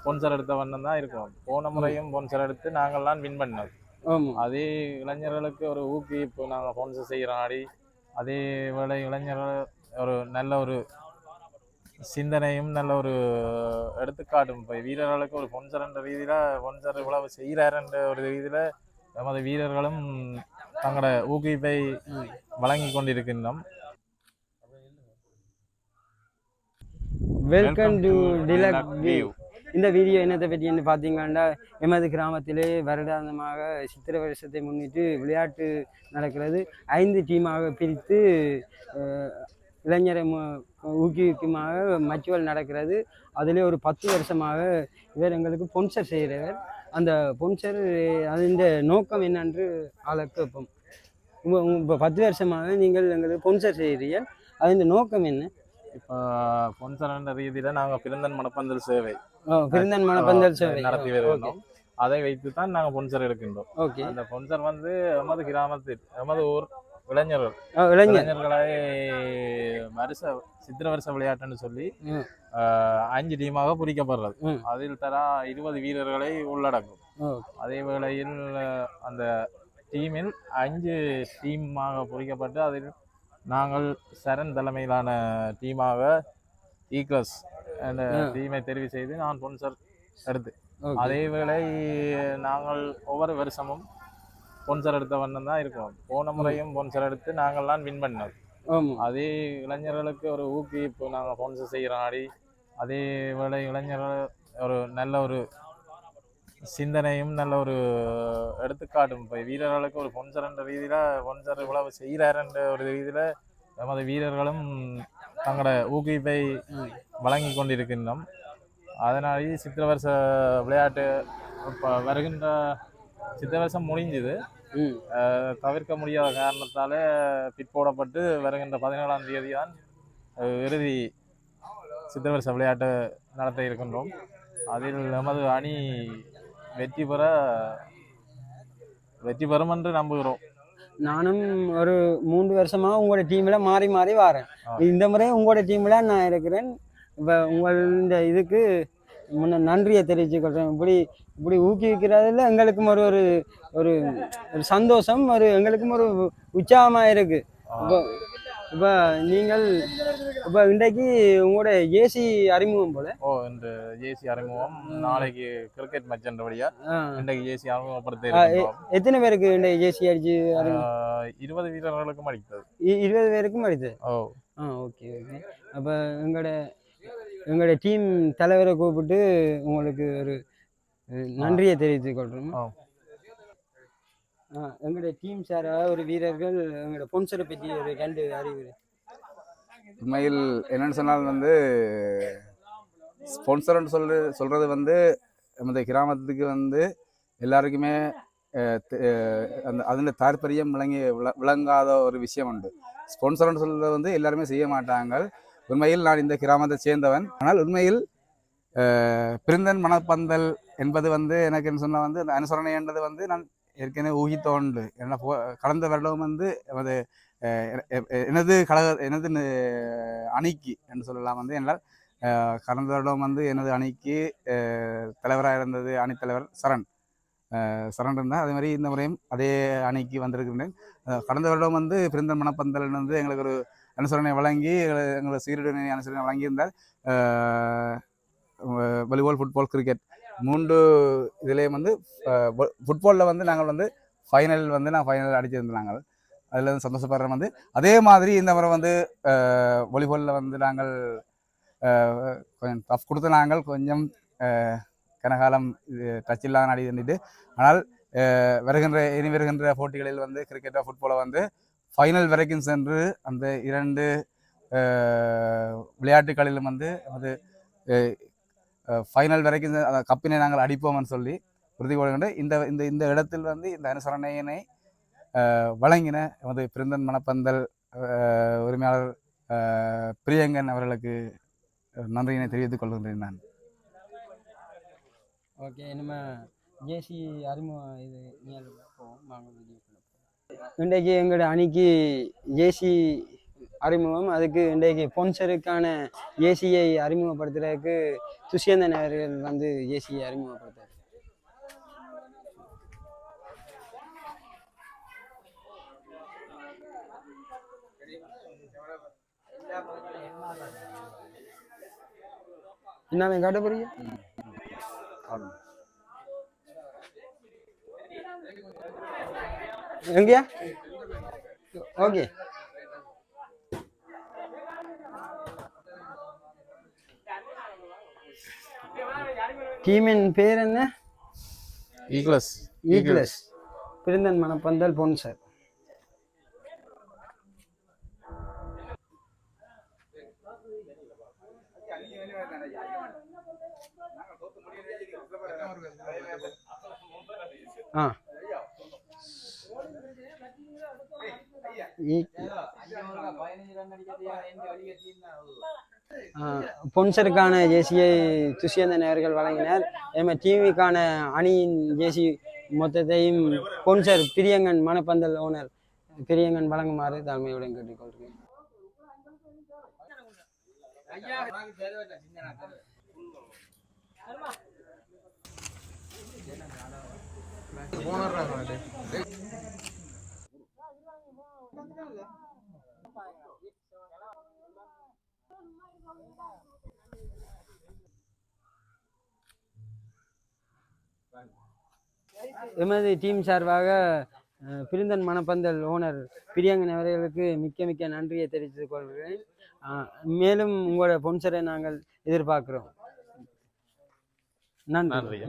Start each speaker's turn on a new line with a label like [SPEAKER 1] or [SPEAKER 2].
[SPEAKER 1] Sponsor எடுத்த வண்ணம் தான் இருக்கும். போன முறையும் ஸ்பான்சர் எடுத்து நாங்கள்லாம் வின் பண்ணோம். அதே இளைஞர்களுக்கு ஒரு ஊக்குவிப்பு நாங்கள் ஸ்பான்சர் செய்கிற நாடி, அதே வேளை இளைஞர்கள் ஒரு நல்ல ஒரு சிந்தனையும் நல்ல ஒரு எடுத்துக்காட்டும். இப்போ வீரர்களுக்கு ஒரு ஸ்பான்சர் என்ற ரீதியில் ஸ்பான்சர் இவ்வளவு செய்கிறாருன்ற ஒரு ரீதியில் நமது வீரர்களும் தங்களோட ஊக்குவிப்பை வழங்கி கொண்டிருக்கின்றோம்.
[SPEAKER 2] வெல்கம் டு டிலக் வியூ. இந்த வீடியோ என்னத்தை பற்றின்னு பார்த்தீங்கன்னா, எமது கிராமத்திலே வருடாந்தமாக சித்திரை வருஷத்தை முன்னிட்டு விளையாட்டு நடக்கிறது. 5 டீமாக பிரித்து இளைஞரை ஊக்குவிக்குமாக மச்சுவல் நடக்கிறது. அதிலே ஒரு 10 வருஷமாக இவர் எங்களுக்கு ஸ்பான்சர் செய்கிறவர். அந்த ஸ்பான்சர் அதன் நோக்கம் என்னென்று ஆளை கேட்போம். இப்போ 10 வருஷமாக நீங்கள் எங்களுக்கு ஸ்பான்சர் செய்கிறீர்கள், அதன் நோக்கம் என்ன?
[SPEAKER 1] இப்போ ஸ்பான்சர் என்ற ரீதியில் நாங்கள் பிறந்தன் மனப்பந்தல் சேவை
[SPEAKER 2] நடத்தி
[SPEAKER 1] வருகிறோம். அதை வைத்து தான் நாங்கள் ஸ்பான்சர் எடுக்கின்றோம். அந்த ஸ்பான்சர் வந்து எமது கிராமத்தில் எமது ஊர் இளைஞர்களை சித்திர வருஷ விளையாட்டுன்னு சொல்லி 5 டீமாக பிரிக்கப்படுறது. அதில் தரா 20 வீரர்களை உள்ளடக்கும். அதே வேளையில் அந்த டீமில் 5 டீமாக பிரிக்கப்பட்டு அதில் நாங்கள் சரண் தலைமையிலான டீமாக ஈக்லஸ் என்ற டீமை தெரிவு செய்து நான் ஸ்பான்சர் எடுத்து, அதே வேளை நாங்கள் ஒவ்வொரு வருஷமும் ஸ்பான்சர் எடுத்த வண்ணம் தான் இருக்கும். போன முறையும் ஸ்பான்சர் எடுத்து நாங்கள்லாம் வின் பண்ணோம். அதே இளைஞர்களுக்கு ஒரு ஊக்குவிப்பு நாங்கள் ஸ்பான்சர் செய்கிற நாடி, அதே வேளை இளைஞர்கள் ஒரு நல்ல ஒரு சிந்தனையும் நல்ல ஒரு எடுத்துக்காட்டும். இப்போ வீரர்களுக்கு ஒரு ஸ்பான்சர் என்ற ரீதியில் ஸ்பான்சர் இவ்வளவு செய்கிறாருன்ற ஒரு ரீதியில் நமது வீரர்களும் தங்களோட ஊக்குவிப்பை வழங்கி கொண்டிருக்கின்றோம். அதனாலே சித்திர வருஷ விளையாட்டு இப்போ வருகின்ற சித்திர வருஷம் முடிஞ்சுது. தவிர்க்க முடியாத காரணத்தால் பிற்போடப்பட்டு வருகின்ற 17ஆம் தேதி தான் இறுதி சித்திர வருஷ விளையாட்டு நடத்த இருக்கின்றோம். அதில் நமது அணி வெற்றி பெறும் என்று நம்புகிறோம்.
[SPEAKER 2] நானும் ஒரு 3 வருஷமாக உங்களோட டீமில் மாறி மாறி வரேன். இந்த முறை உங்களோட டீமில் நான் இருக்கிறேன். இப்போ உங்கள இதுக்கு முன்ன நன்றியை தெரிவிச்சுக்கொள்கிறேன். இப்படி ஊக்குவிக்கிறதுல எங்களுக்கும் ஒரு ஒரு சந்தோஷம், எங்களுக்கும் ஒரு உற்சாகமாக இருக்குது. இப்போ நீங்கள் இப்போ இன்றைக்கு உங்களோட ஏசி அறிமுகம் போல.
[SPEAKER 1] இந்த ஏசி அறிமுகம் நாளைக்கு கிரிக்கெட் மேட்ச் என்றபடியா இன்றைக்கு ஏசி அறிமுகப்படுத்த.
[SPEAKER 2] எத்தனை பேருக்கு இன்றைக்கு ஏசி அடிச்சு?
[SPEAKER 1] 20 வீரர்களுக்கும் அடித்தது.
[SPEAKER 2] 20 பேருக்கும் அடித்தது. ஓகே. அப்போ எங்களோட டீம் தலைவரை கூப்பிட்டு உங்களுக்கு ஒரு நன்றியை தெரிவித்துக் கொள்கிறோம். எங்களுடைய டீம் சார் ஒரு வீரர்கள் எங்களோட ஸ்பான்சரை பற்றி ஒரு 2 அறிவுரை.
[SPEAKER 3] உண்மையில் என்னென்னு சொன்னால் வந்து ஸ்பான்சர்ன்னு சொல்கிறது வந்து நமது கிராமத்துக்கு வந்து எல்லாருக்குமே அதில் தாற்பயம் விளங்காத ஒரு விஷயம் உண்டு. ஸ்பான்சர்ன்னு சொல்கிறது வந்து எல்லாருமே செய்ய மாட்டாங்க. உண்மையில் நான் இந்த கிராமத்தை சேர்ந்தவன். ஆனால் உண்மையில் பிறந்தன் மனப்பந்தல் என்பது வந்து எனக்கு என்ன சொன்னால் வந்து அந்த அனுசரணை என்பது வந்து நான் ஏற்கனவே ஊகித்தோண்டு. ஏன்னா கடந்த வருடம் வந்து எனது அணிக்கு என்று சொல்லலாம் வந்து என்னால் கடந்த வருடம் வந்து எனது அணிக்கு தலைவராக இருந்தது அணித்தலைவர் சரண் இருந்தால். அதே மாதிரி இந்த முறையும் அதே அணிக்கு வந்திருக்கின்றேன். கடந்த வருடம் வந்து பிறந்தன் மனப்பந்தல் வந்து எங்களுக்கு ஒரு அனுசரணை வழங்கி எங்களுக்கு சீருடை அனுசரணை வழங்கியிருந்தால் வாலிபால், ஃபுட்பால், கிரிக்கெட் 3 இதுலேயும் வந்து ஃபுட்பாலில் வந்து நாங்கள் வந்து நான் ஃபைனல் அடிச்சிருந்தோம். நாங்கள் அதில் வந்து சந்தோஷப்படுறோம். வந்து அதே மாதிரி இந்த முறை வந்து வாலிபாலில் வந்து நாங்கள் கொஞ்சம் டஃப் கொடுத்து நாங்கள் கொஞ்சம் கனகாலம் டச் இல்லாத அடி தண்டிட்டு, ஆனால் இனி வருகின்ற போட்டிகளில் வந்து கிரிக்கெட்டோ ஃபுட்பாலோ வந்து ஃபைனல் வரைக்கும் சென்று அந்த 2 விளையாட்டுகளிலும் வந்து அது ஃபைனல் வரைக்கும் அந்த கப்பினை நாங்கள் அடிப்போம்னு சொல்லி உறுதி கொள்கின்ற இந்த இடத்தில் வந்து இந்த அனுசரணையினை வழங்கின எமது பிறந்தன் மனப்பந்தல் உரிமையாளர் பிரியங்கன் அவர்களுக்கு நன்றியினை தெரிவித்துக் கொள்கின்றேன். நான்
[SPEAKER 2] ஓகே. நம்ம ஜேசி அறிமுகம் இது இன்றைக்கு எங்களோட அணிக்கு ஜேசி அறிமுகம். அதுக்கு இன்றைக்கு ஸ்பான்சருக்கான ஏசியை அறிமுகப்படுத்துறதுக்கு துஷ்யந்தன் அவர்கள் வந்து ஏசியை அறிமுகப்படுத்துறாரு. என்ன காட்ட போறீங்க? எங்கயா? ஓகே. டீமின் பேர் என்ன?
[SPEAKER 1] ஈக்லஸ்.
[SPEAKER 2] ஈக்லஸ் பிரிந்தன் மனப்பந்தல் ஸ்பான்சர். ஸ்பான்சருக்கான ஜேசியை துஷ்யந்தன் அவர்கள் வழங்கினார். அதே டிவிக்கான அணியின் ஜேசி மொத்தத்தையும் ஸ்பான்சர் பிரியங்கன் மனப்பந்தல் ஓனர் பிரியங்கன் வழங்குமாறு தலைமையுடன் கேட்டுக்கொள்கிறேன். எமது டீம் சார்பாக பிரிந்தன் மனப்பந்தல் ஓனர் பிரியங்கன் அவர்களுக்கு மிக்க மிக்க நன்றியை தெரிவித்துக் கொள்கிறேன். மேலும் உங்களோட ஸ்பான்சரை நாங்கள் எதிர்பார்க்கிறோம். நன்றி.